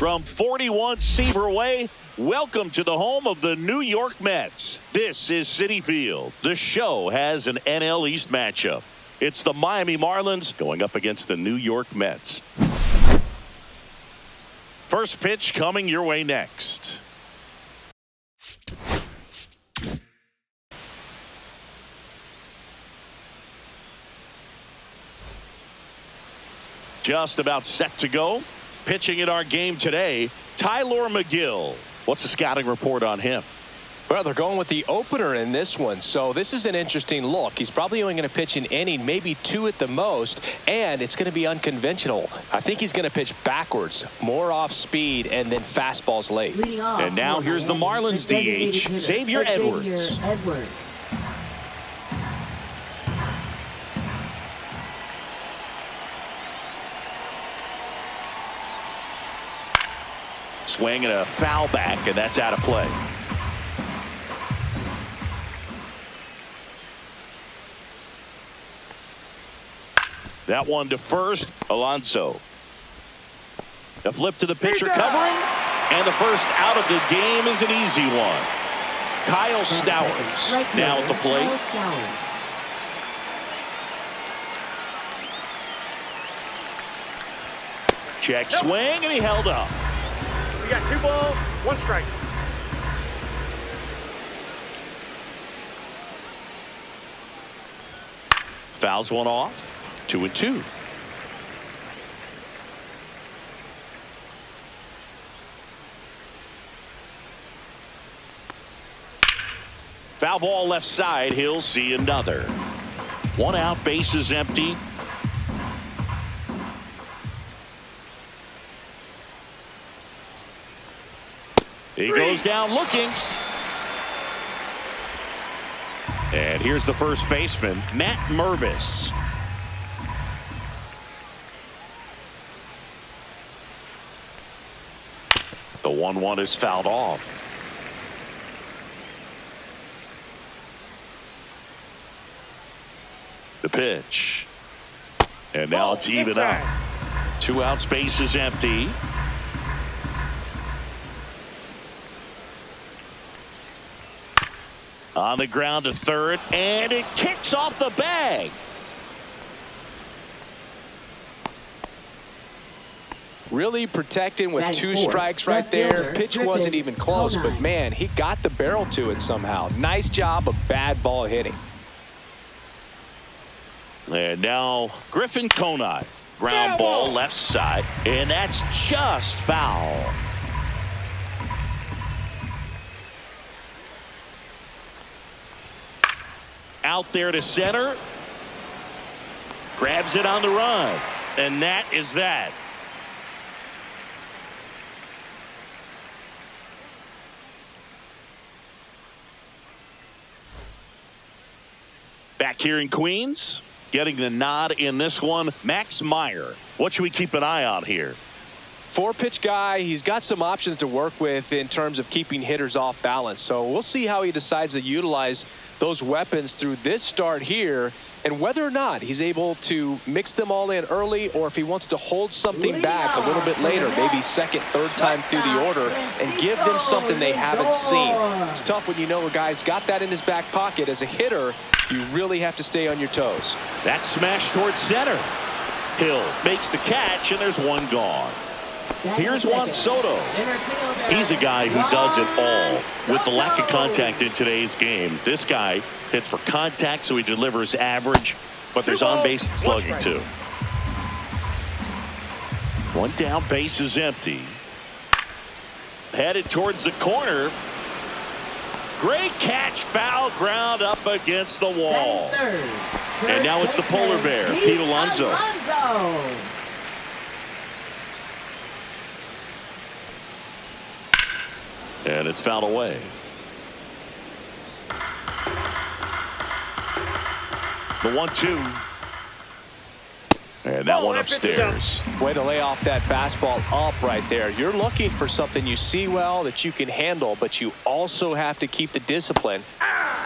From 41 Seaver Way, welcome to the home of the New York Mets. This is Citi Field. The show has an NL East matchup. It's the Miami Marlins going up against the New York Mets. First pitch coming your way next. Just about set to go. Pitching in our game today, Tyler McGill. What's the scouting report on him? Well, they're going with the opener in this one, so this is an interesting look. He's probably only going to pitch an inning, maybe two at the most, and it's going to be unconventional. I think he's going to pitch backwards, more off speed, and then fastballs late. And now here's the Marlins DH, Xavier Edwards. Swing and a foul back, and that's out of play. That one to first, Alonso. A flip to the pitcher covering, and the first out of the game is an easy one. Kyle Stowers now at the plate. Check swing, and he held up. We got 2 balls, 1 strike. Fouls one off. 2-2. Foul ball left side. He'll see another. 1 out, base is empty. He goes down looking. And here's the first baseman, Matt Mervis. The 1-1 is fouled off. The pitch. And now it's even up. 2 outs, base is empty. On the ground to third, and it kicks off the bag. Really protecting with 2 strikes right there. Pitch wasn't even close, but man, he got the barrel to it somehow. Nice job of bad ball hitting. And now Griffin Conine. Ground ball left side, and that's just foul. Out there to center. Grabs it on the run. And that is that. Back here in Queens, getting the nod in this one, Max Meyer. What should we keep an eye on here? 4-pitch guy. He's got some options to work with in terms of keeping hitters off balance. So we'll see how he decides to utilize those weapons through this start here, and whether or not he's able to mix them all in early, or if he wants to hold something back a little bit later, maybe second, third time through the order, and give them something they haven't seen. It's tough when you know a guy's got that in his back pocket. As a hitter, you really have to stay on your toes. That smash towards center. Hill makes the catch, and there's one gone. Here's Juan Soto. He's a guy who does it all. With the lack of contact in today's game, this guy hits for contact, so he delivers average, but there's on-base slugging too. 1 down, base is empty. Headed towards the corner. Great catch, foul ground up against the wall. And now it's the polar bear, Pete Alonso. And it's fouled away. The 1-2. And that one upstairs. Way to lay off that fastball up right there. You're looking for something you see well that you can handle, but you also have to keep the discipline.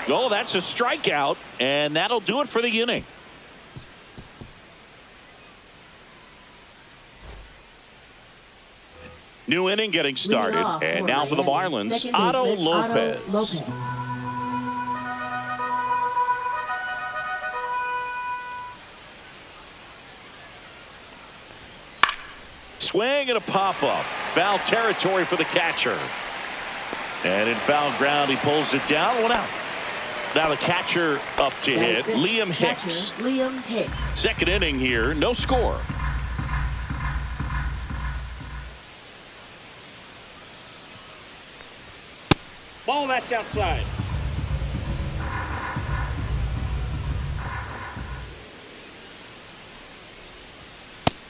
Oh, that's a strikeout, and that'll do it for the inning. New inning getting started. And now for the Marlins, Otto Lopez. Swing and a pop-up. Foul territory for the catcher. And in foul ground, he pulls it down. 1 out. Now the catcher up to hit, Liam Hicks. Second inning here, no score. Ball that's outside.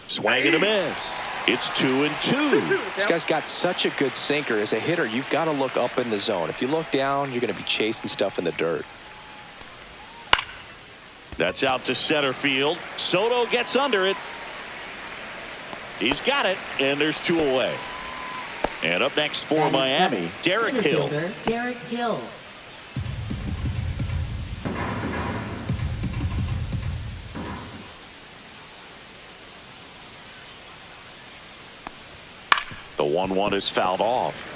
Swing and a miss. It's 2-2. This guy's got such a good sinker. As a hitter, you've got to look up in the zone. If you look down, you're going to be chasing stuff in the dirt. That's out to center field. Soto gets under it. He's got it, and there's 2 away. And up next for Miami, Derek Hill. Derek Hill. The 1-1 is fouled off.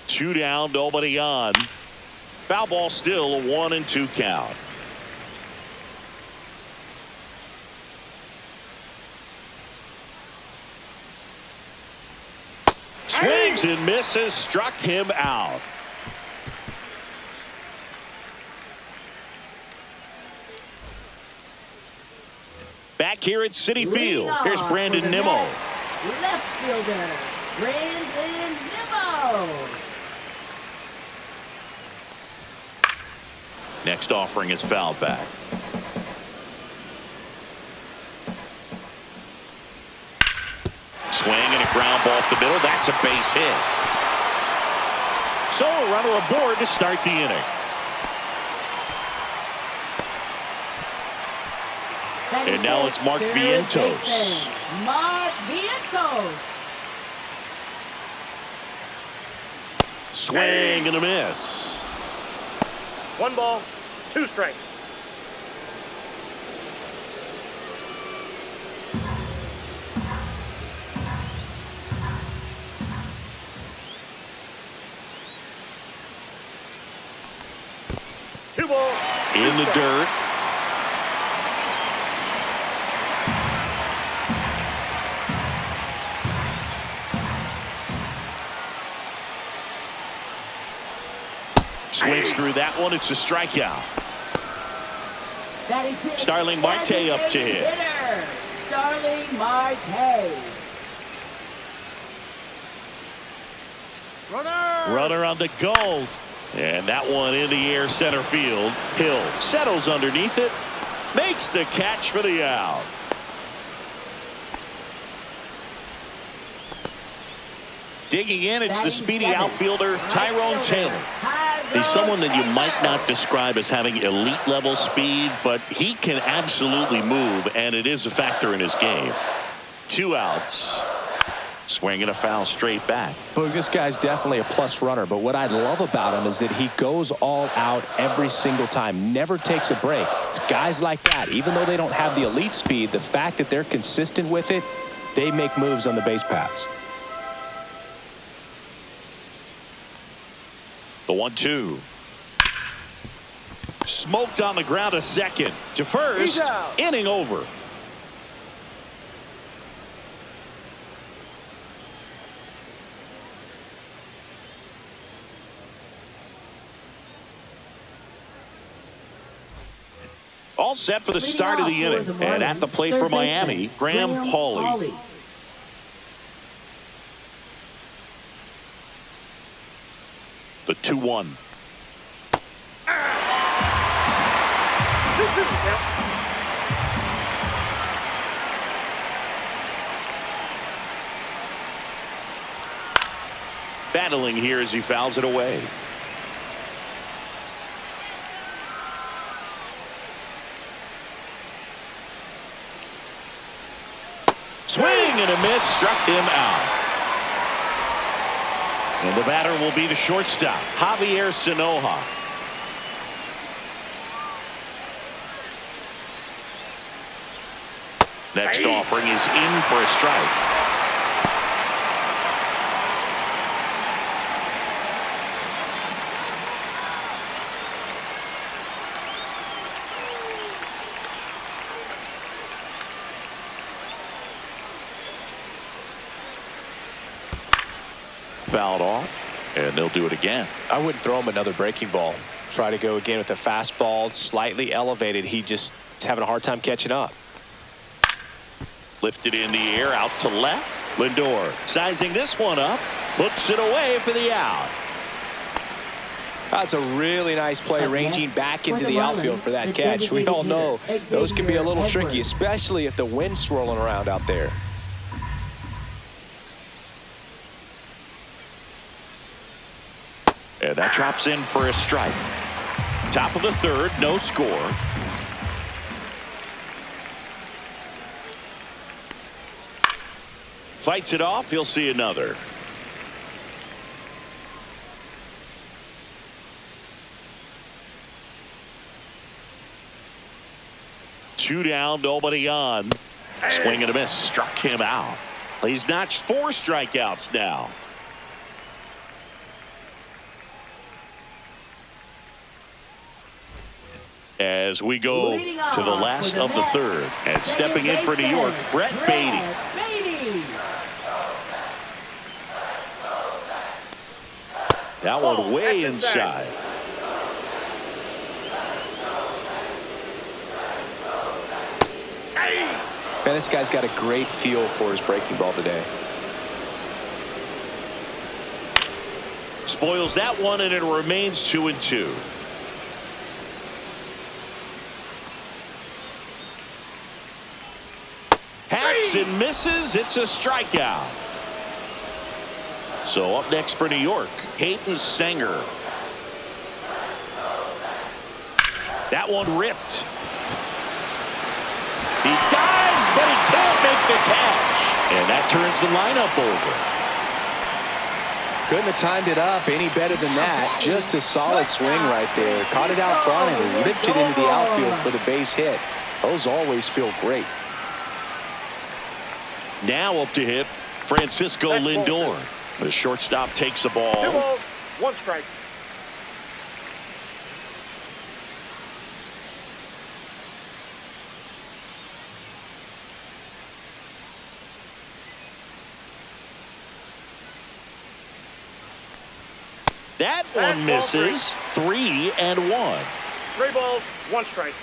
Two down, nobody on. Foul ball still, a 1-2 count. Swings and misses, struck him out. Back here at Citi Field, here's Brandon Nimmo. Left fielder, Brandon Nimmo. Next offering is fouled back. Swing and a ground ball up the middle. That's a base hit. So a runner aboard to start the inning. And now it's Mark Vientos. Mark Vientos. Swing and a miss. 1 ball, 2 strikes. Two ball. In the dirt. Swings through that one. It's a strikeout. Starling Marte up to hit. Starling Marte. Runner on the go. And that one in the air center field. Hill settles underneath it. Makes the catch for the out. Digging in, it's the speedy outfielder, Tyrone Taylor. He's someone that you might not describe as having elite level speed, but he can absolutely move, and it is a factor in his game. 2 outs. Swinging a foul straight back. But this guy's definitely a plus runner, but what I love about him is that he goes all out every single time, never takes a break. It's guys like that, even though they don't have the elite speed, the fact that they're consistent with it, they make moves on the base paths. The 1-2. Smoked on the ground to second. To first. Inning over. All set for the start of the inning. And at the plate for Miami, Graham Pauley. The 2-1. Battling here as he fouls it away. Swing and a miss, struck him out. And the batter will be the shortstop, Javier Sanoja. Next offering is in for a strike. Fouled off, and they'll do it again. I wouldn't throw him another breaking ball. Try to go again with the fastball, slightly elevated. He just is having a hard time catching up. Lifted in the air, out to left. Lindor sizing this one up, puts it away for the out. That's a really nice play, ranging back into the outfield for that catch. We all know those can be a little tricky, especially if the wind's swirling around out there. And that drops in for a strike. Top of the third, no score. Fights it off, he'll see another. Two down, nobody on. Swing and a miss, struck him out. He's notched 4 strikeouts now. As we go to the last of the third, and stepping in for New York, Brett Beatty. That one way inside. Man, this guy's got a great feel for his breaking ball today. Spoils that one, and it remains 2-2. Hacks and misses. It's a strikeout. So up next for New York, Hayden Sanger. That one ripped. He dives, but he can't make the catch. And that turns the lineup over. Couldn't have timed it up any better than that. Just a solid swing right there. Caught it out front and ripped it into the outfield for the base hit. Those always feel great. Now up to hit Francisco Lindor. The shortstop takes the ball. 2 balls, 1 strike. That one misses. 3-1. 3 balls, 1 strike.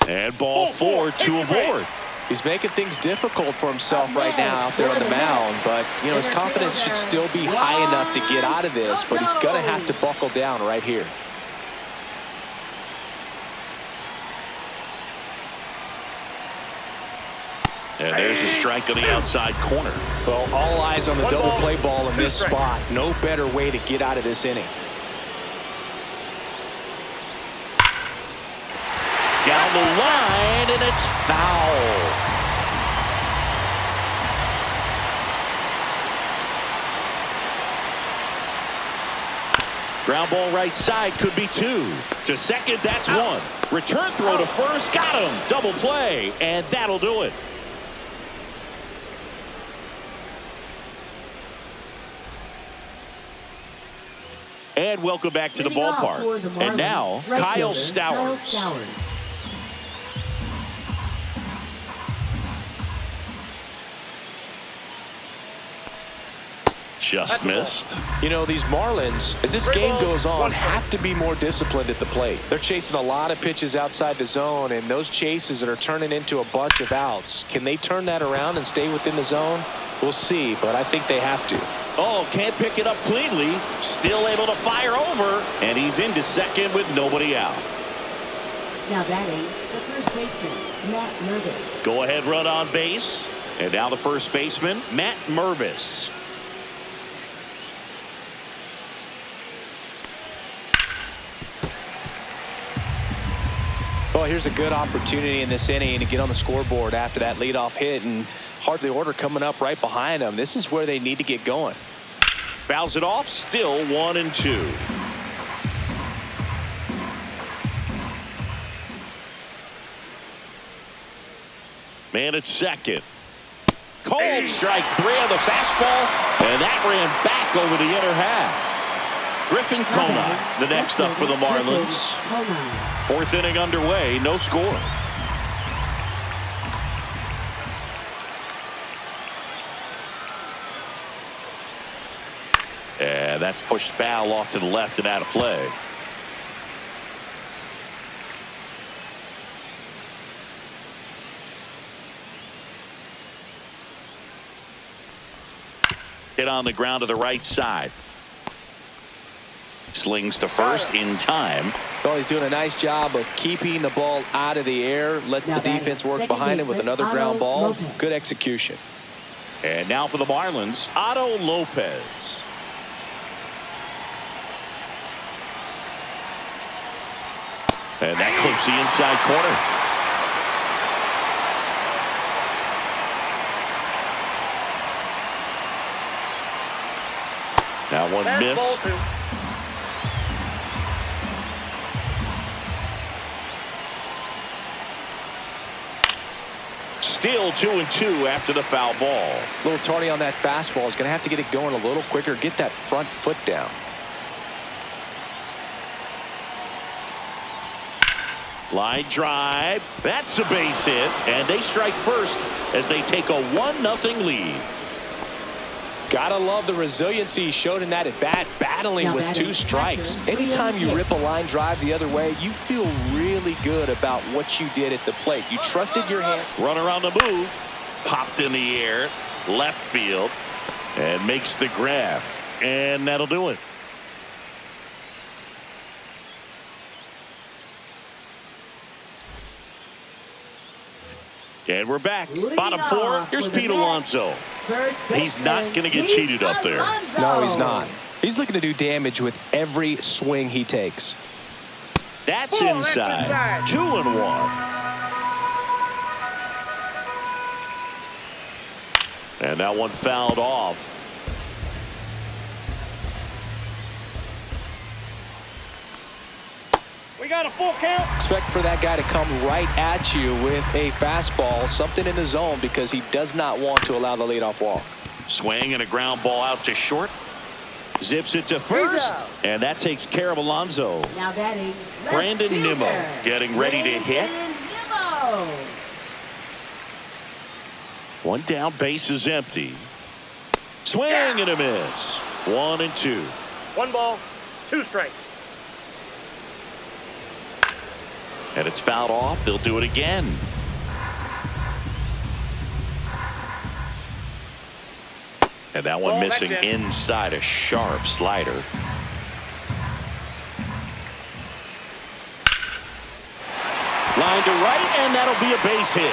And ball 4 to aboard. He's making things difficult for himself right now out there on the mound, but you know his confidence should still be high enough to get out of this, but he's going to have to buckle down right here. And there's a strike on the outside corner. Well, all eyes on the double play ball in this spot. No better way to get out of this inning. Down the line, and it's foul. Ground ball right side, could be 2. To second, that's 1. Return throw to first, got him. Double play, and that'll do it. And welcome back to the ballpark. And now, Kyle Stowers. Just missed. You know, these Marlins, as this game goes on, have to be more disciplined at the plate. They're chasing a lot of pitches outside the zone, and those chases that are turning into a bunch of outs. Can they turn that around and stay within the zone? We'll see, but I think they have to. Oh, can't pick it up cleanly. Still able to fire over, and he's into second with nobody out. Now batting, the first baseman, Matt Mervis. Go ahead run on base. And now the first baseman, Matt Mervis. Well, here's a good opportunity in this inning to get on the scoreboard after that leadoff hit, and hardly order coming up right behind them. This is where they need to get going. Fouls it off, still 1-2. Man at second. Cold strike 3 on the fastball, and that ran back over the inner half. Griffin Conine, the next up for the Marlins. 4th inning underway, no score. And that's pushed foul off to the left and out of play. Hit on the ground to the right side. Slings to first in time. Well, he's doing a nice job of keeping the ball out of the air. Lets the defense work behind him with another ground ball. Good execution. And now for the Marlins, Otto Lopez. And that clips the inside corner. That one missed. Still 2-2 after the foul ball. A little tardy on that fastball. Is going to have to get it going a little quicker. Get that front foot down. Line drive. That's a base hit. And they strike first as they take a 1-0 lead. Gotta love the resiliency he showed in that at bat, battling with 2 strikes. Anytime you rip a line drive the other way, you feel really good about what you did at the plate. You trusted your hand. Runner on the move. Popped in the air. Left field. And makes the grab. And that'll do it. And we're back. Bottom 4. Here's Pete Alonso. He's not going to get cheated up there. No, he's not. He's looking to do damage with every swing he takes. That's inside. 2-1. And that one fouled off. We got a full count. Expect for that guy to come right at you with a fastball, something in the zone, because he does not want to allow the leadoff walk. Swing and a ground ball out to short. Zips it to first. And that takes care of Alonso. Now batting, Brandon Nimmo getting ready to hit. One down, base is empty. Swing and a miss. 1-2. 1 ball, 2 strikes. And it's fouled off. They'll do it again. And that one missing inside, a sharp slider. Line to right, and that'll be a base hit.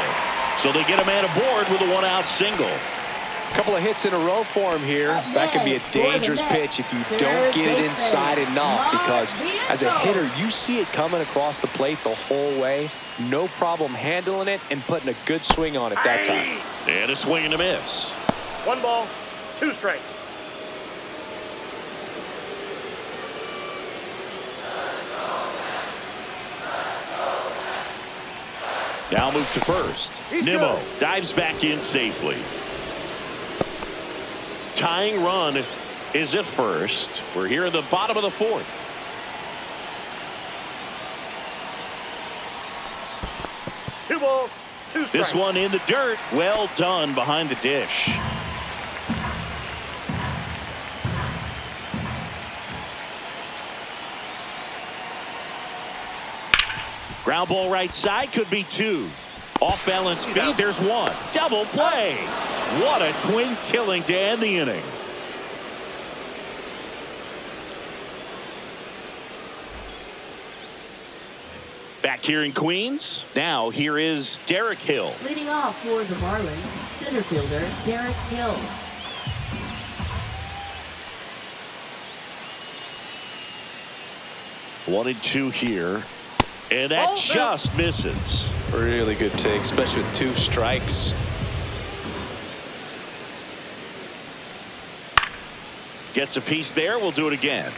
So they get a man aboard with a 1-out single. A couple of hits in a row for him here. That can be a dangerous pitch if you don't get it inside enough, because as a hitter, you see it coming across the plate the whole way. No problem handling it and putting a good swing on it that time. And a swing and a miss. 1 ball, 2 strikes. Now move to first. Nimmo dives back in safely. Tying run is at first. We're here in the bottom of the 4th. Two balls, 2 strikes. This one in the dirt. Well done behind the dish. Ground ball right side, could be 2. Off balance feed, there's 1. Double play. What a twin killing to end the inning. Back here in Queens. Now here is Derek Hill. Leading off for the Marlins, center fielder Derek Hill. One and 2 here. And that just misses. Really good take, especially with 2 strikes. Gets a piece there. We'll do it again.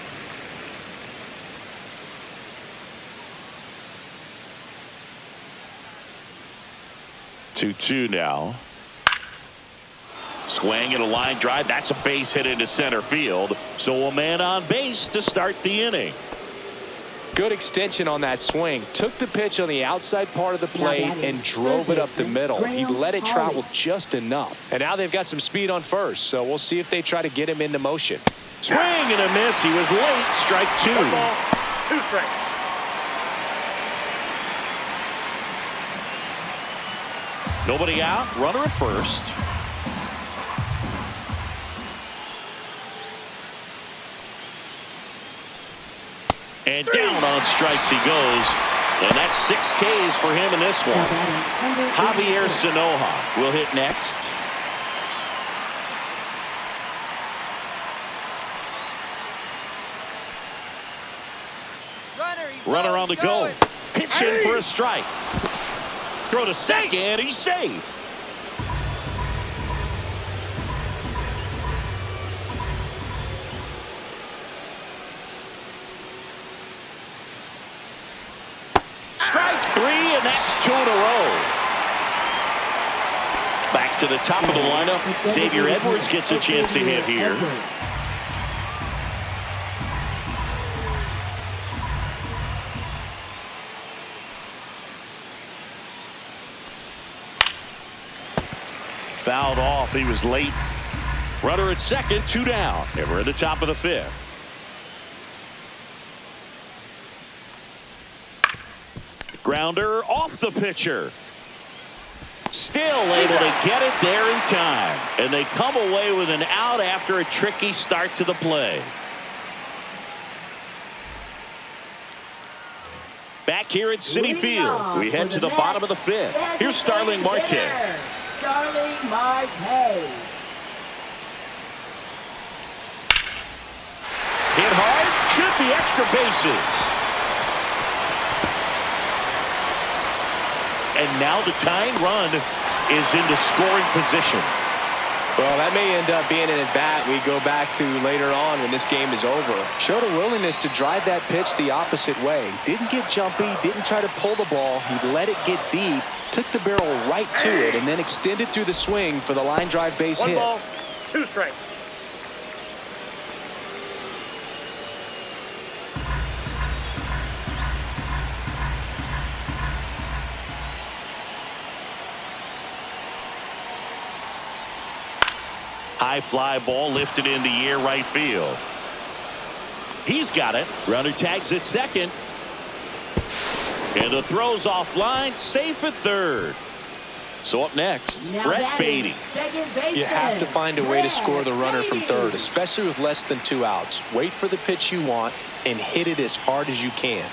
2-2 now. Swing and a line drive. That's a base hit into center field. So a man on base to start the inning. Good extension on that swing. Took the pitch on the outside part of the plate and drove it up the middle. He let it travel just enough. And now they've got some speed on first. So we'll see if they try to get him into motion. Swing and a miss. He was late. Strike 2. 1 ball, 2 strikes. Nobody out. Runner at first. And down on strikes he goes. And that's 6 Ks for him in this one. Javier Sanoja will hit next. Runner on the go. Pitch in for a strike. Throw to second. He's safe. Strike 3, and that's 2 in a row. Back to the top of the lineup. Xavier Edwards gets a chance to hit here. Fouled off. He was late. Runner at second, 2 down. And we're at the top of the 5th. Grounder off the pitcher. Still able to get it there in time. And they come away with an out after a tricky start to the play. Back here at Citi Field, we head to the bottom of the 5th. Here's Starling Marte. Starling Marte. Hit hard, should be extra bases. And now the tying run is into scoring position. Well, that may end up being an at-bat we go back to later on when this game is over. Showed a willingness to drive that pitch the opposite way. Didn't get jumpy, didn't try to pull the ball. He let it get deep, took the barrel right to it, and then extended through the swing for the line drive base hit. 1 ball, 2 strikes. High fly ball lifted in the air right field. He's got it. Runner tags at second. And the throw's offline, safe at third. So up next, Brett Beatty. You have to find a way to score the runner from third, especially with less than 2 outs. Wait for the pitch you want and hit it as hard as you can.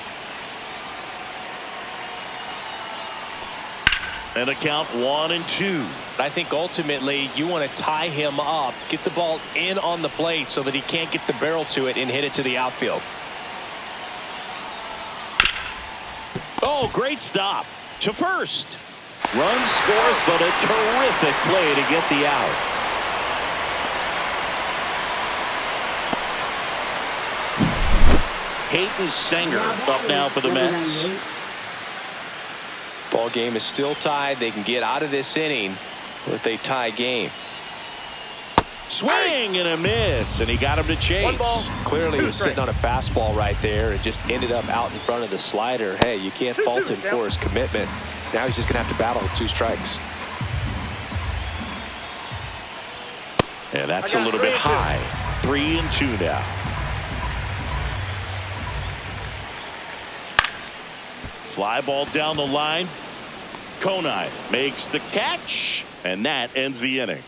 And a count 1-2. I think ultimately you want to tie him up, get the ball in on the plate so that he can't get the barrel to it and hit it to the outfield. Oh, great stop to first. Run scores, but a terrific play to get the out. Hayden Sanger up now for the Mets. Ball game is still tied. They can get out of this inning with a tie game. Swing and a miss, and he got him to chase. 1 ball, Clearly he 2 was sitting on a fastball right there and just ended up out in front of the slider. Hey, you can't fault him for his commitment. Now he's just going to have to battle with 2 strikes. And that's a little bit high. 3-2 now. Fly ball down the line. Konai makes the catch, and that ends the inning.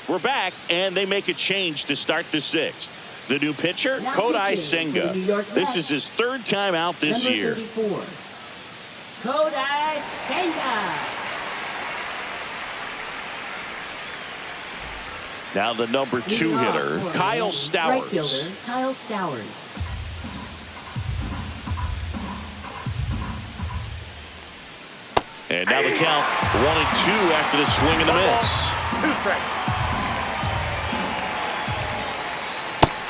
We're back, and they make a change to start the 6th. The new pitcher, Kodai Senga. This is his 3rd time out this year. 34. Kodai Senga. Now the number 2 hitter, Kyle Stowers. Right fielder, Kyle Stowers. And now the count 1-2 after the swing and a miss. 2 strikes.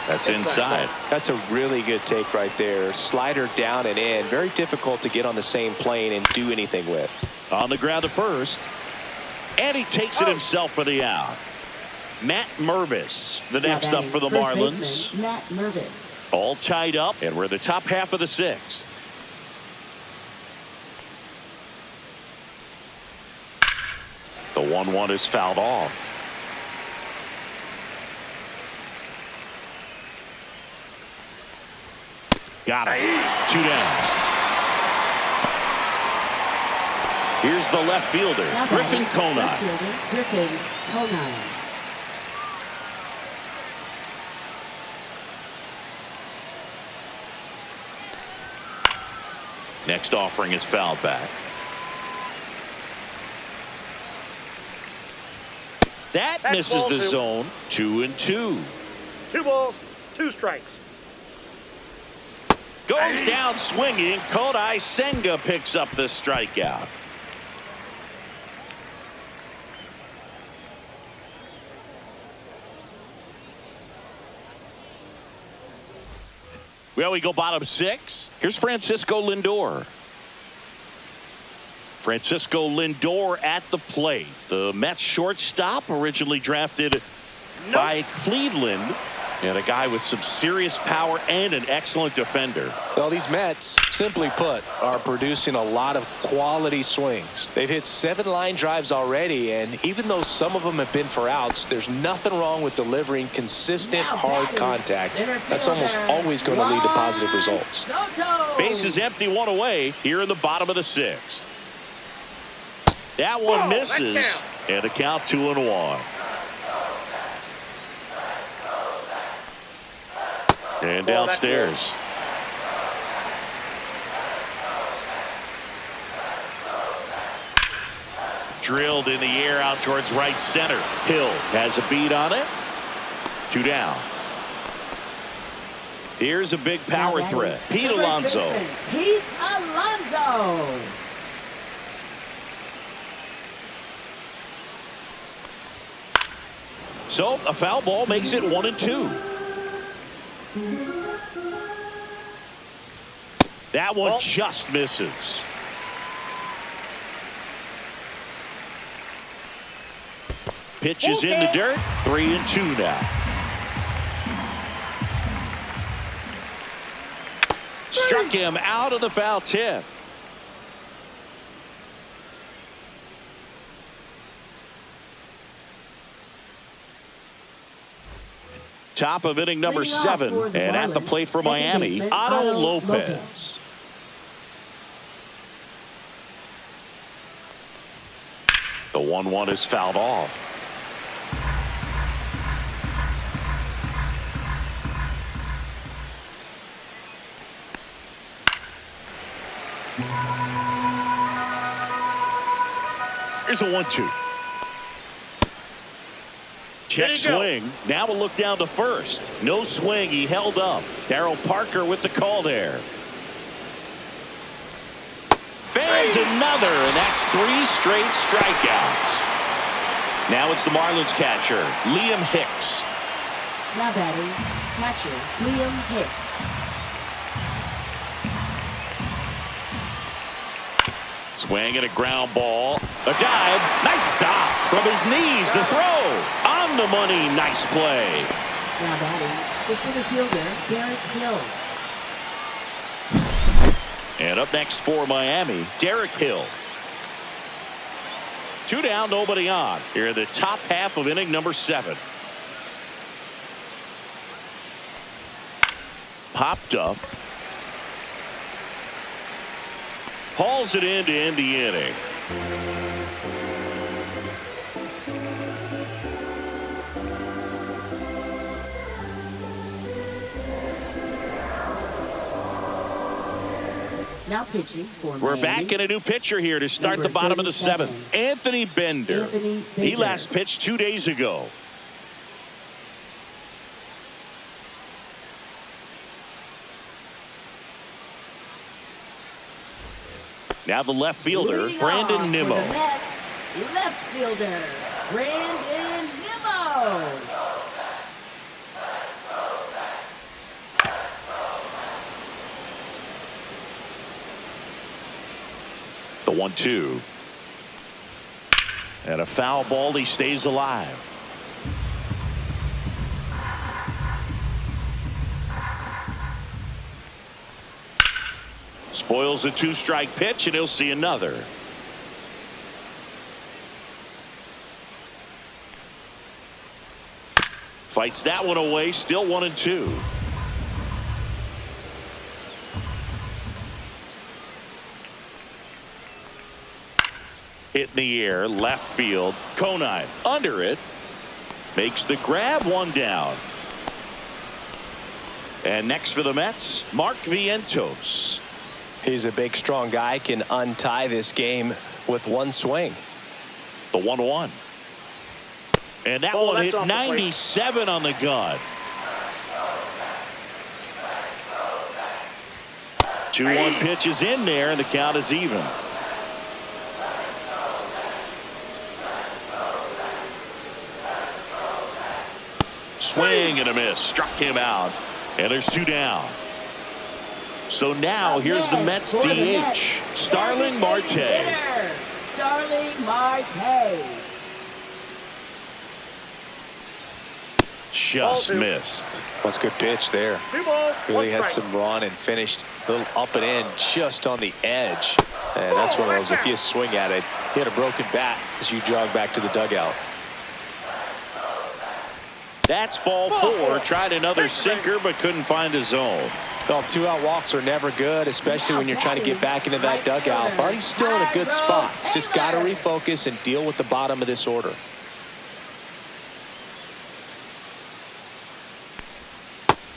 That's inside. That's a really good take right there. Slider down and in. Very difficult to get on the same plane and do anything with. On the ground to first. And he takes it himself for the out. Matt Mervis, the next up for the Marlins. Matt Mervis. All tied up, and we're in the top half of the 6th. The 1-1 is fouled off. Got it. 2 down. Here's the left fielder, Griffin Conine. Griffin Conine. Next offering is fouled back. That misses the zone. 2-2. 2 balls, 2 strikes. Goes down swinging. Kodai Senga picks up the strikeout. Well, we go bottom 6. Here's Francisco Lindor. Francisco Lindor at the plate. The Mets shortstop, originally drafted by Cleveland, and a guy with some serious power and an excellent defender. Well, these Mets, simply put, are producing a lot of quality swings. They've hit 7 line drives already, and even though some of them have been for outs, there's nothing wrong with delivering consistent, hard contact. That's almost always going to lead to positive results. Base is empty, 1 away here in the bottom of the 6th. That one misses, and a count 2-1. And downstairs. Drilled in the air out towards right center. Hill has a beat on it. 2 down. Here's a big power threat. Pete Alonso. Pete Alonso. So a foul ball makes it 1-2. That one just misses. Pitch is in the dirt. 3-2 now. Struck him out of the foul tip. Top of inning number 7, and at the plate for Miami, Otto Lopez. The 1-1 is fouled off. Here's a 1-2. Check swing. Now we'll look down to first. No swing. He held up. Darryl Parker with the call there. Fans another, and that's 3 straight strikeouts. Now it's the Marlins catcher, Liam Hicks. Now batting, catcher, Liam Hicks. Swing and a ground ball. A dive. Nice stop from his knees. The throw. On the money. Nice play. Now batting, the center fielder, Derek Hill. And up next for Miami, Derek Hill. 2 down, nobody on. Here in the top half of inning number 7. Popped up. Hauls it in to end the inning. Now pitching for We're Miami. back in a new pitcher here to start Number the bottom of the 37. 7th. Anthony Bender. Anthony He Bender. last pitched 2 days ago. Now the left fielder, Leading Brandon off for Nimmo. the Mets, left fielder, Brandon Nimmo. The 1-2. And a foul ball. He stays alive. Spoils a 2-strike pitch, and he'll see another. Fights that one away. Still 1-2. Hit in the air, left field. Conine under it. Makes the grab, one down. And next for the Mets, Mark Vientos. He's a big, strong guy, can untie this game with one swing. The 1-1. And that one hit 97 on the gun. 2-1 pitch is in there, and the count is even. Swing and a miss. Struck him out. And there's 2 down. So now here's the Mets DH, Starling Marte. Starling Marte. Just missed. That's a good pitch there. 2 balls, Really 1 had strike. some run and finished a little up and in just on the edge. And that's one of those, if you swing at it, you had a broken bat as you jog back to the dugout. That's ball 4. Tried another sinker but couldn't find a zone. Well, 2-out walks are never good, especially when you're trying to get back into that dugout. But he's still in a good spot. He's just got to refocus and deal with the bottom of this order.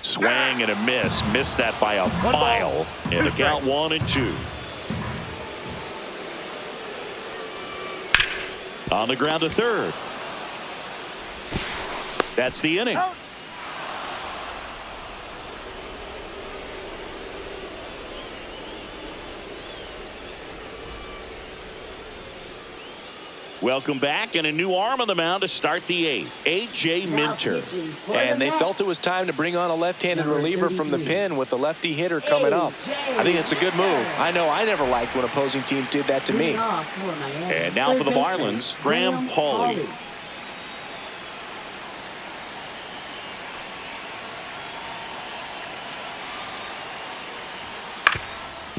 Swing and a miss. Missed that by a mile. And the count 1-2. On the ground to third. That's the inning. Welcome back, and a new arm on the mound to start the 8th. A.J. Minter. And they felt it was time to bring on a left-handed reliever from the pen with the lefty hitter coming up. I think it's a good move. I know I never liked when opposing teams did that to me. And now for the Marlins, Graham Pauley.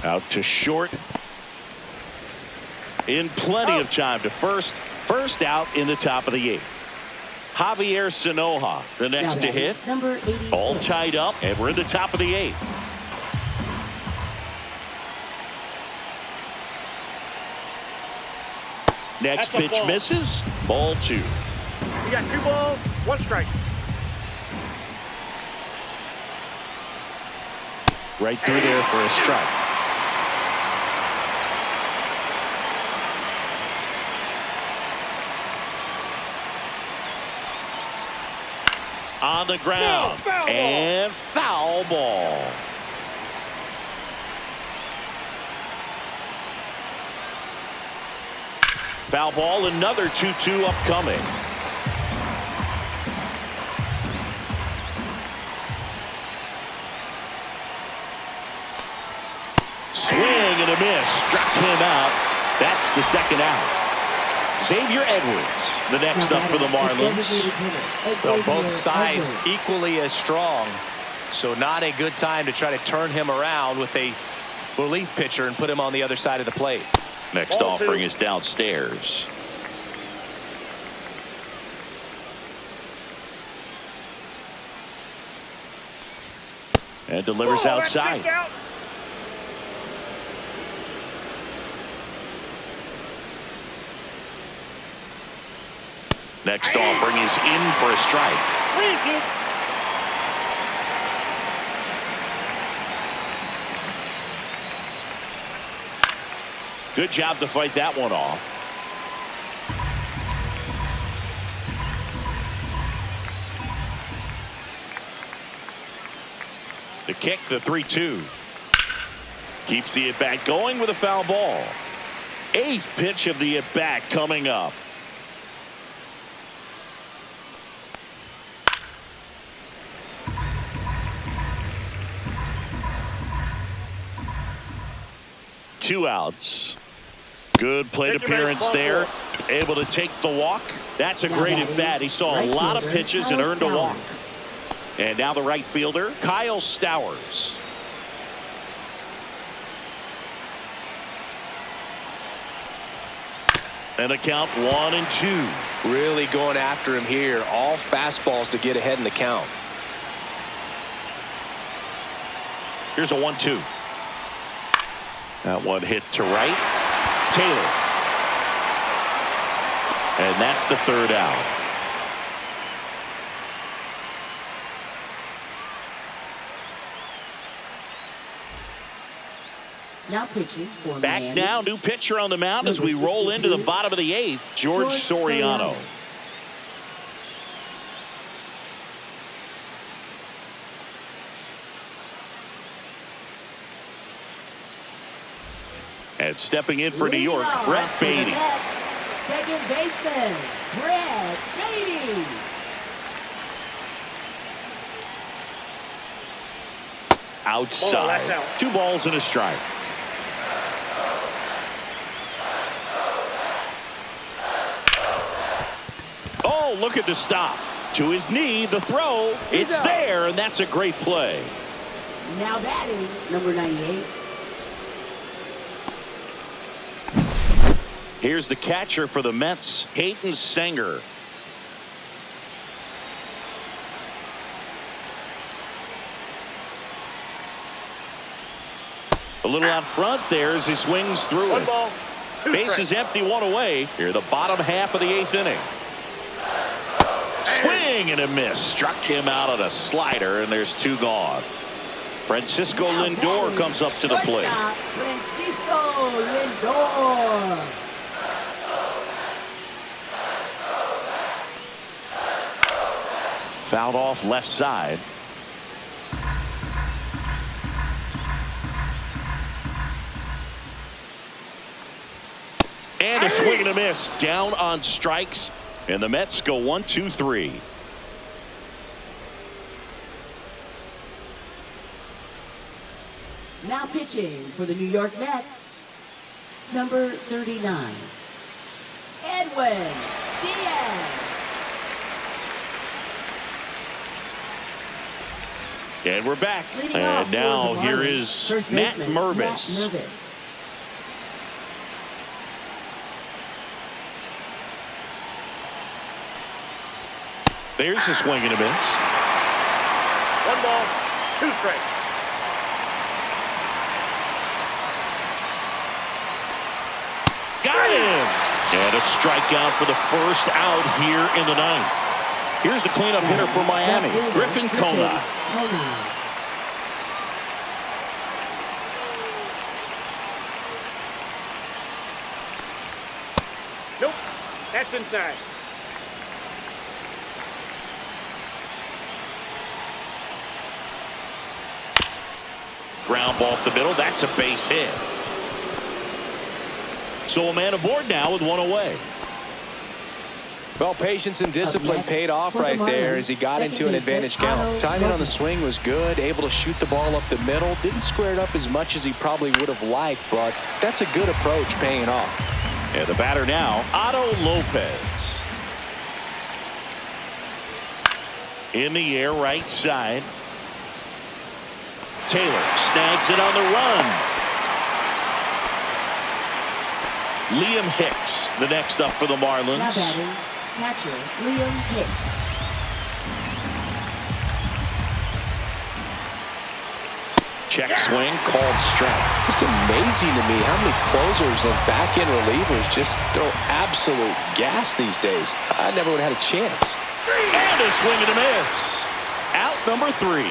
Out to short. In plenty of time to first out in the top of the 8th. Javier Sanoja, the next to hit. Number 86. All tied up, and we're in the top of the 8th. Next That's a pitch ball. misses. Ball 2. You got 2 balls, 1 strike. Right through there for a strike. On the ground. Foul ball. And foul ball. Foul ball, another 2-2 upcoming. Swing and a miss. Struck him out. That's the second out. Xavier Edwards, the next up for the Marlins. Well, both sides equally as strong. So not a good time to try to turn him around with a relief pitcher and put him on the other side of the plate. Next offering is downstairs. And delivers outside. Out. Next offering is in for a strike. Good job to fight that one off. The kick, the 3-2. Keeps the at-bat going with a foul ball. 8th pitch of the at-bat coming up. Two outs. Good plate appearance there. Able to take the walk. That's a great at bat. He saw a lot of pitches and earned a walk. And now the right fielder, Kyle Stowers. And a count 1-2. Really going after him here. All fastballs to get ahead in the count. Here's a 1-2. That one hit to right. Taylor. And that's the 3rd out. Now pitching for Back Miami. now, new pitcher on the mound as we roll into the bottom of the 8th. George Soriano. And stepping in for New York, Brett Beatty. Second baseman, Brett Beatty. Outside. 2 balls and a strike. Oh, look at the stop. To his knee, the throw. It's there, and that's a great play. Now batting, number 98. Here's the catcher for the Mets, Hayden Sanger. A little out front there as he swings through One it. ball, 2 Bases strikes. empty, 1 away. Here, the bottom half of the 8th inning. Swing and a miss. Struck him out on a slider, and there's 2 gone. Francisco Now Lindor batting, comes up to the plate. shortstop, Francisco Lindor. Fouled off left side. And a swing and a miss. Down on strikes. And the Mets go 1-2-3. Now pitching for the New York Mets, number 39, Edwin Diaz. And we're back. Leading And off for now the here Marlins, is first Matt baseman, Mervis. Matt Mervis. There's a swing and a miss. 1 ball, 2 strikes. Got him. And a strikeout for the first out here in the 9th. Here's the cleanup hitter for Miami, Griffin Kona. Nope, that's inside. Ground ball up the middle. That's a base hit. So a man aboard now with 1 away. Well, patience and discipline next, paid off for the right there Marlins, as he got second into an baseman, advantage count. Otto Timing on the Lopez. swing was good, able to shoot the ball up the middle. Didn't square it up as much as he probably would have liked, but that's a good approach paying off. And the batter now, Otto Lopez. In the air, right side. Taylor snags it on the run. Liam Hicks, the next up for the Now Marlins. batting, catcher Liam Hicks. Check swing, called strike. Just amazing to me how many closers and back-end relievers just throw absolute gas these days. I never would have had a chance. And a swing and a miss. Out number 3.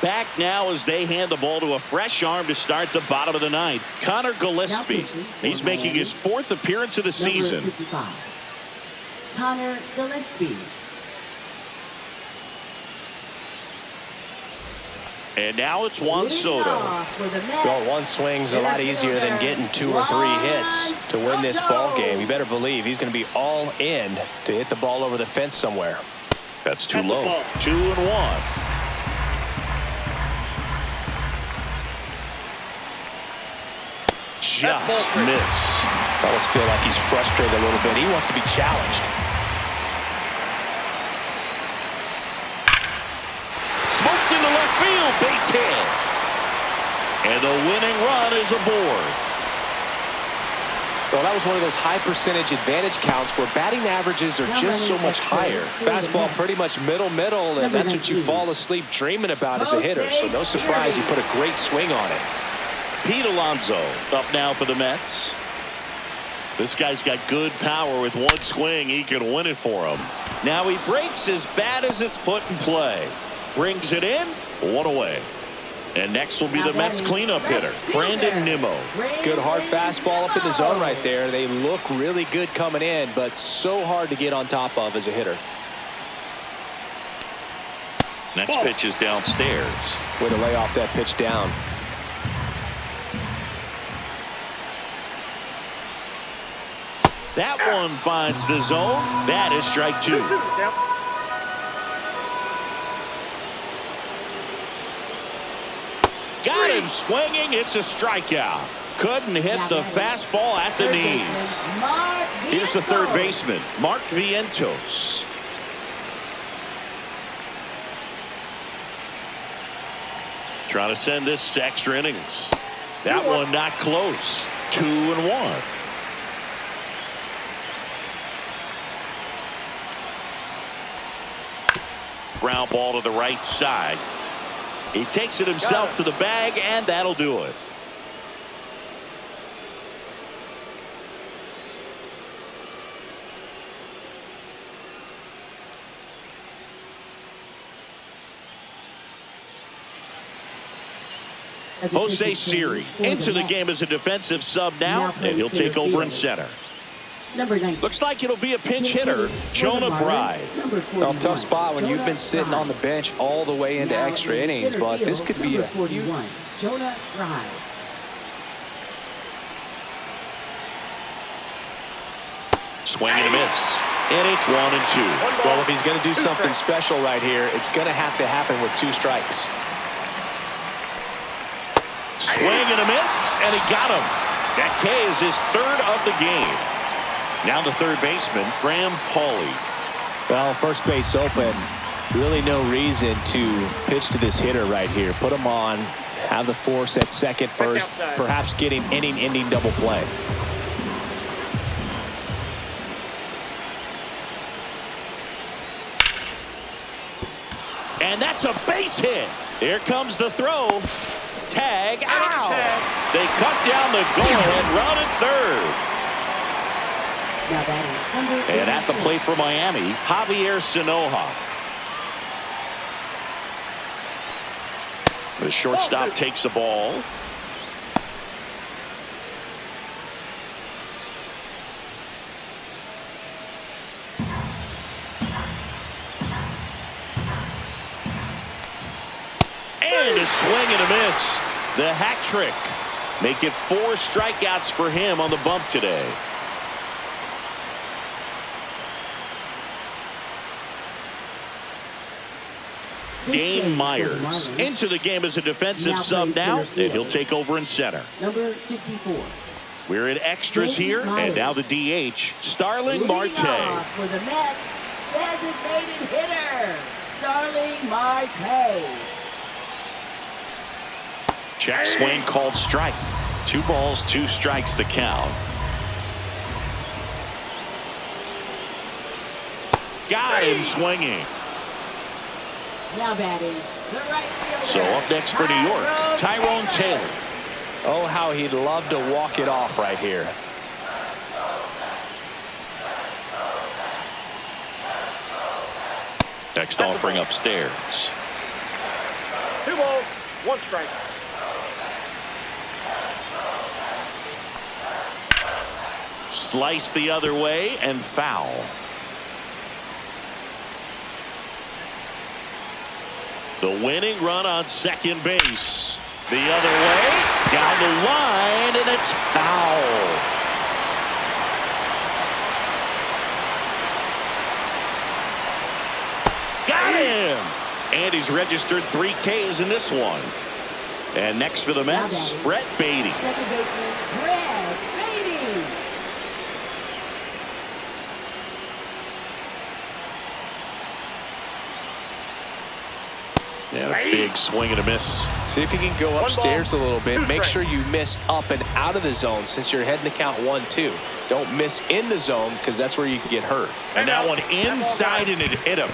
Back now as they hand the ball to a fresh arm to start the bottom of the 9th. Connor Gillespie. He's making his 4th appearance of the season. Number 55, Connor Gillespie. And now it's Juan Soto. Well, one swing's a lot easier than getting 2 or 3 hits to win this ball game. You better believe he's going to be all in to hit the ball over the fence somewhere. That's too low. 2-1. Just missed. Almost feel like he's frustrated a little bit. He wants to be challenged. Smoked into left field, base hit. And the winning run is aboard. Well, that was one of those high percentage advantage counts where batting averages are just so much higher. Fastball pretty much middle, and that's what you fall asleep dreaming about as a hitter. So no surprise he put a great swing on it. Pete Alonso up now for the Mets. This guy's got good power. With one swing, he can win it for him. Now he breaks as bad as it's put in play. Brings it in, 1 away. And next will be the Mets cleanup hitter, Brandon Nimmo. Good hard fastball up in the zone right there. They look really good coming in, but so hard to get on top of as a hitter. Next pitch is downstairs. Way to lay off that pitch down. That one finds the zone. That is strike 2. Got him swinging. It's a strikeout. Couldn't hit the fastball at the knees. Here's the third baseman, Mark Vientos. Trying to send this to extra innings. That one not close. 2-1. Ground ball to the right side. He takes it himself to the bag, and that'll do it. Jose Siri into the game as a defensive sub now, and he'll take over in center. Looks like it'll be a pinch hitter, Jonah Bride. Well, tough spot when you've been sitting on the bench all the way into extra innings, but this could be a huge... Jonah Bride. Swing and a miss. And it's 1-2. Well, if he's going to do something special right here, it's going to have to happen with 2 strikes. Swing and a miss, and he got him. That K is his 3rd of the game. Now the third baseman, Graham Pauley. Well, first base open. Really no reason to pitch to this hitter right here. Put him on, have the force at second first, perhaps getting inning-ending double play. And that's a base hit. Here comes the throw. Tag out. They cut down the go-ahead run at third. And at the plate for Miami, Javier Sinoja. The shortstop takes the ball. And a swing and a miss. The hat trick. Make it 4 strikeouts for him on the bump today. Dane Myers into the game as a defensive sub now, and he'll take over in center. Number 54. We're at extras here, and now the DH, Starling Marte. For the Mets, designated hitter, Starling Marte. Check swing called strike. 2 balls, 2 strikes the count. Got him swinging. Now batting, the right fielder. So up next for New York, Tyrone Taylor. Oh, how he'd love to walk it off right here. Next offering upstairs. 2 balls, 1 strike. Slice the other way and foul. The winning run on second base. The other way. Down the line, and it's foul. Got him! And he's registered 3 Ks in this one. And next for the Mets, Brett Beatty. Second baseman, Brett Beatty. Yeah, a big swing and a miss. See if you can go upstairs a little bit. Make sure you miss up and out of the zone since you're heading to count 1-2. Don't miss in the zone because that's where you can get hurt. And that one inside, and it hit him.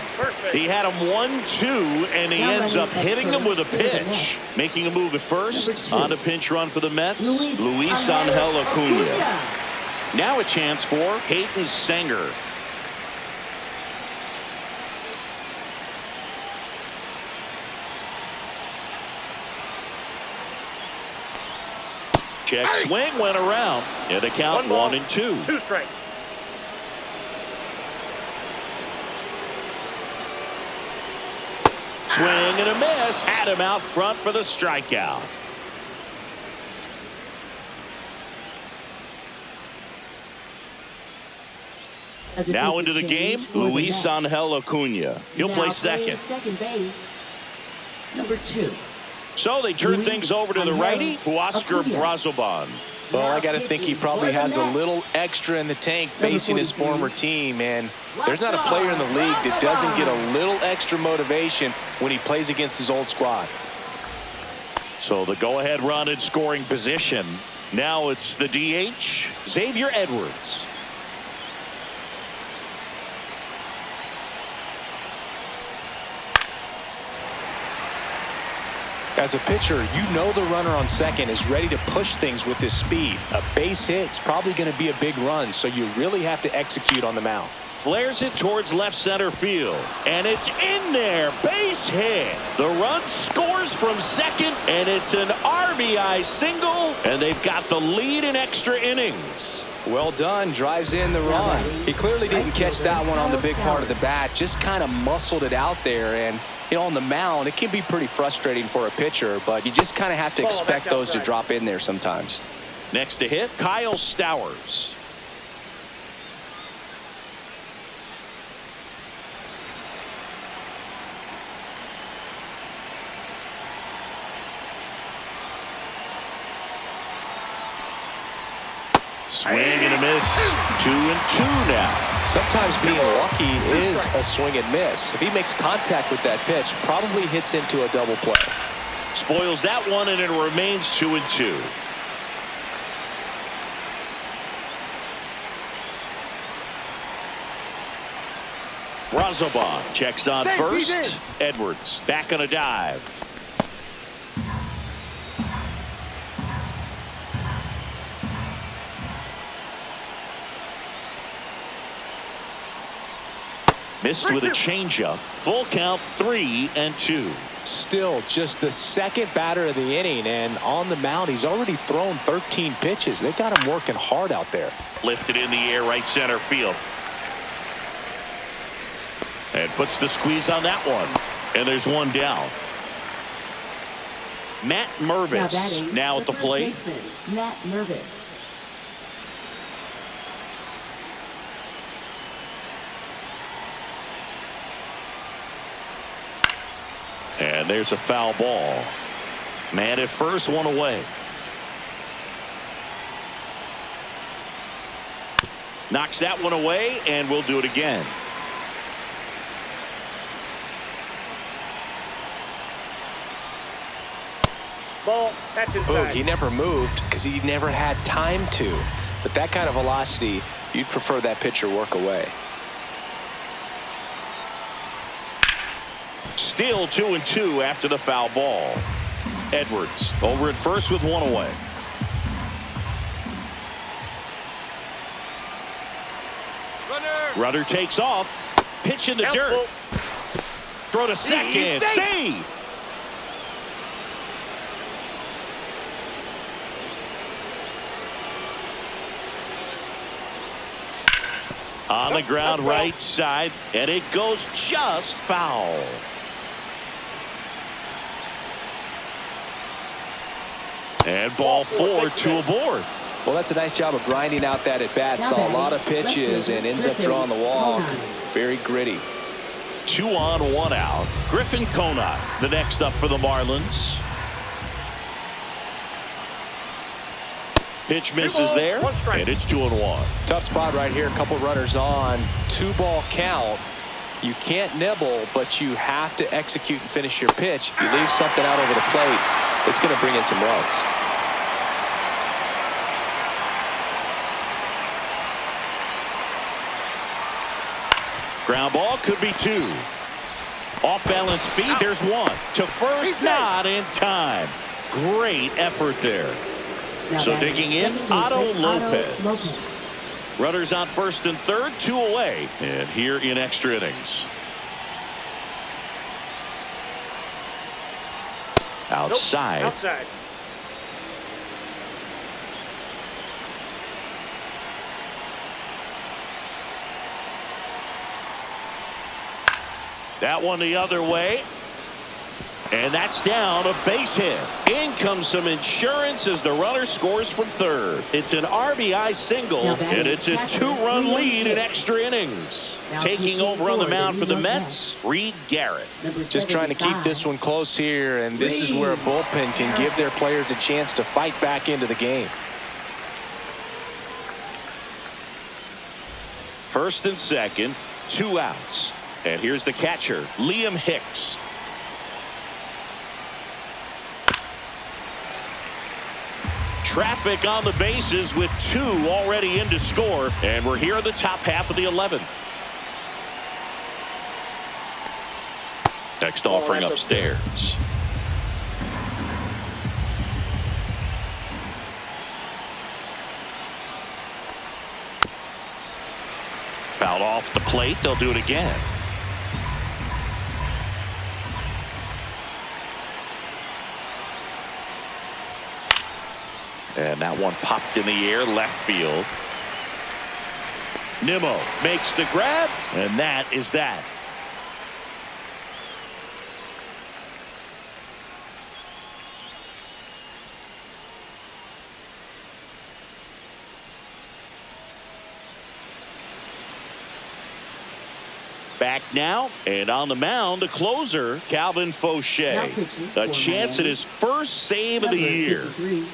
He had him 1-2, and he ends up hitting him with a pitch. Making a move at first on a pinch run for the Mets, Luis Angel Acuna. Now a chance for Hayden Sanger. Check swing went around. Yeah, they count 1-2. 2 strikes. Swing and a miss. Had him out front for the strikeout. Now into the game, Luis Angel Acuna. He'll play second. Second base, number 2. So they turn things over to the righty, Oscar Brazoban. Well, I got to think he probably has a little extra in the tank facing his former team, and there's not a player in the league that doesn't get a little extra motivation when he plays against his old squad. So the go-ahead run in scoring position. Now it's the DH, Xavier Edwards. As a pitcher, you know the runner on second is ready to push things with his speed. A base hit's probably going to be a big run, so you really have to execute on the mound. Flares it towards left center field, and it's in there. Base hit. The run scores from second, and it's an RBI single, and they've got the lead in extra innings. Well done. Drives in the run. He clearly didn't catch that one on the big part of the bat. Just kind of muscled it out there. And, you know, on the mound, it can be pretty frustrating for a pitcher, but you just kind of have to expect those to drop in there sometimes. Next to hit, Kyle Stowers. Swing and a miss. 2-2 now. Sometimes being lucky is a swing and miss. If he makes contact with that pitch, probably hits into a double play. Spoils that one, and it remains 2-2. Brazoban checks on first. Edwards back on a dive. Missed with a changeup. Full count, 3-2. Still just the second batter of the inning, and on the mound, he's already thrown 13 pitches. They've got him working hard out there. Lifted in the air, right center field. And puts the squeeze on that one. And there's one down. Matt Mervis now at the plate. Matt Mervis. And there's a foul ball. Man at first, one away. Knocks that one away, and we'll do it again. Ball, that's inside. He never moved because he never had time to. But that kind of velocity, you'd prefer that pitcher work away. Still 2-2 after the foul ball. Edwards over at first with one away. Runner takes off. Pitch in the dirt. Throw to second. Save. On the ground right side, and it goes just foul. And ball 4, 2 aboard. Well, that's a nice job of grinding out that at bat. Saw a lot of pitches and ends up drawing the walk. Very gritty. 2 on, 1 out. Griffin Conine, the next up for the Marlins. Pitch misses there, and it's 2-1. Tough spot right here. A couple runners on. 2-ball count. You can't nibble, but you have to execute and finish your pitch. If you leave something out over the plate, it's going to bring in some runs. Ground ball could be 2. Off balance speed. There's 1 to first, not in time. Great effort there. So digging in, Otto Lopez. Runners on first and third, 2 away. And here in extra innings. Outside. Nope. Outside. That one the other way. And that's down, a base hit. In comes some insurance as the runner scores from third. It's an RBI single, and it's a 2-run lead in extra innings. Taking over on the mound for the Mets, Reed Garrett. Just trying to keep this one close here, and this is where a bullpen can give their players a chance to fight back into the game. First and second, 2 outs. And here's the catcher, Liam Hicks. Traffic on the bases with 2 already in to score, and we're here in the top half of the 11th. Next offering upstairs. Fouled off the plate. They'll do it again. And that one popped in the air, left field. Nimmo makes the grab, and that is that. Back now, and on the mound, the closer, Calvin Fauché. A chance at his first save of the year. 53,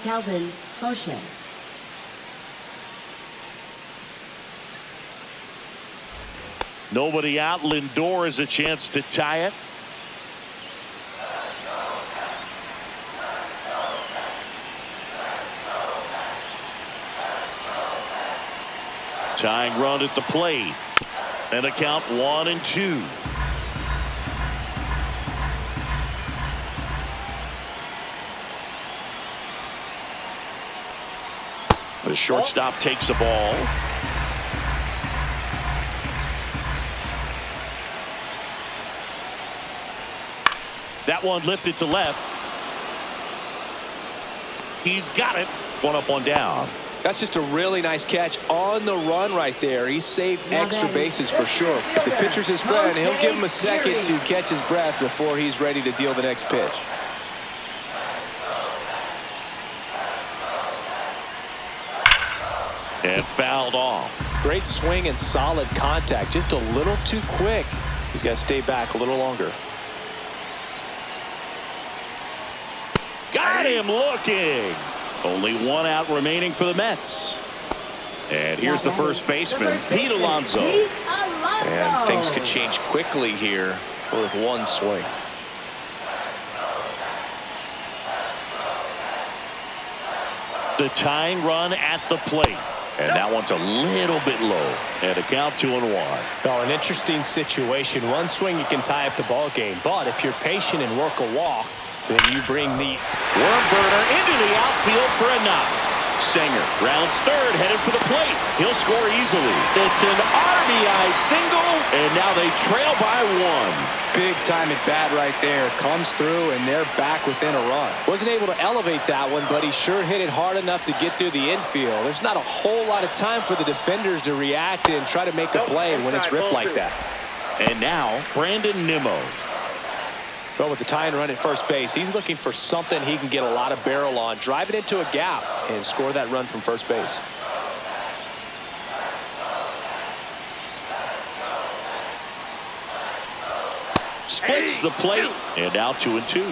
Calvin Fauché. Nobody out. Lindor has a chance to tie it. Tying run at the plate. And a count 1-2. The shortstop takes the ball. That one lifted to left. He's got it. 1 up, 1 down. That's just a really nice catch on the run right there. He saved extra bases for sure. If the pitcher's his friend, he'll give him a second to catch his breath before he's ready to deal the next pitch. And fouled off. Great swing and solid contact. Just a little too quick. He's got to stay back a little longer. Got him looking. Only 1 out remaining for the Mets. And here's the first baseman, Pete Alonso. And things could change quickly here with 1 swing. The tying run at the plate. And that one's a little bit low. And a count 2-1. Oh, an interesting situation. 1 swing, you can tie up the ball game. But if you're patient and work a walk, then you bring the worm burner into the outfield for a knock. Singer rounds third, headed for the plate. He'll score easily. It's an RBI single, and now they trail by 1. Big time at bat right there. Comes through, and they're back within a run. Wasn't able to elevate that one, but he sure hit it hard enough to get through the infield. There's not a whole lot of time for the defenders to react and try to make a play when it's ripped like that. And now, Brandon Nimmo. Well, with the tying run at first base, he's looking for something he can get a lot of barrel on, drive it into a gap, and score that run from first base. Splits the plate, and now 2-2.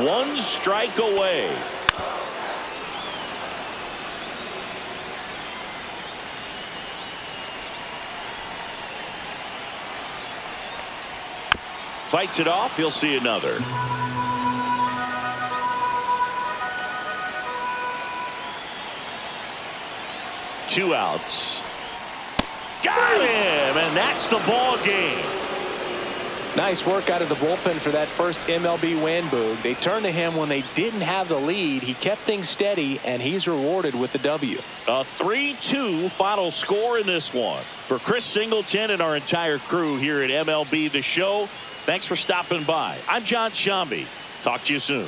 One strike away. Fights it off. He'll see another. Two outs. Got him, and that's the ball game. Nice work out of the bullpen for that first MLB win, Boog. They turned to him when they didn't have the lead. He kept things steady, and he's rewarded with the W. A 3-2 final score in this one. For Chris Singleton and our entire crew here at MLB The Show, thanks for stopping by. I'm John Shambi. Talk to you soon.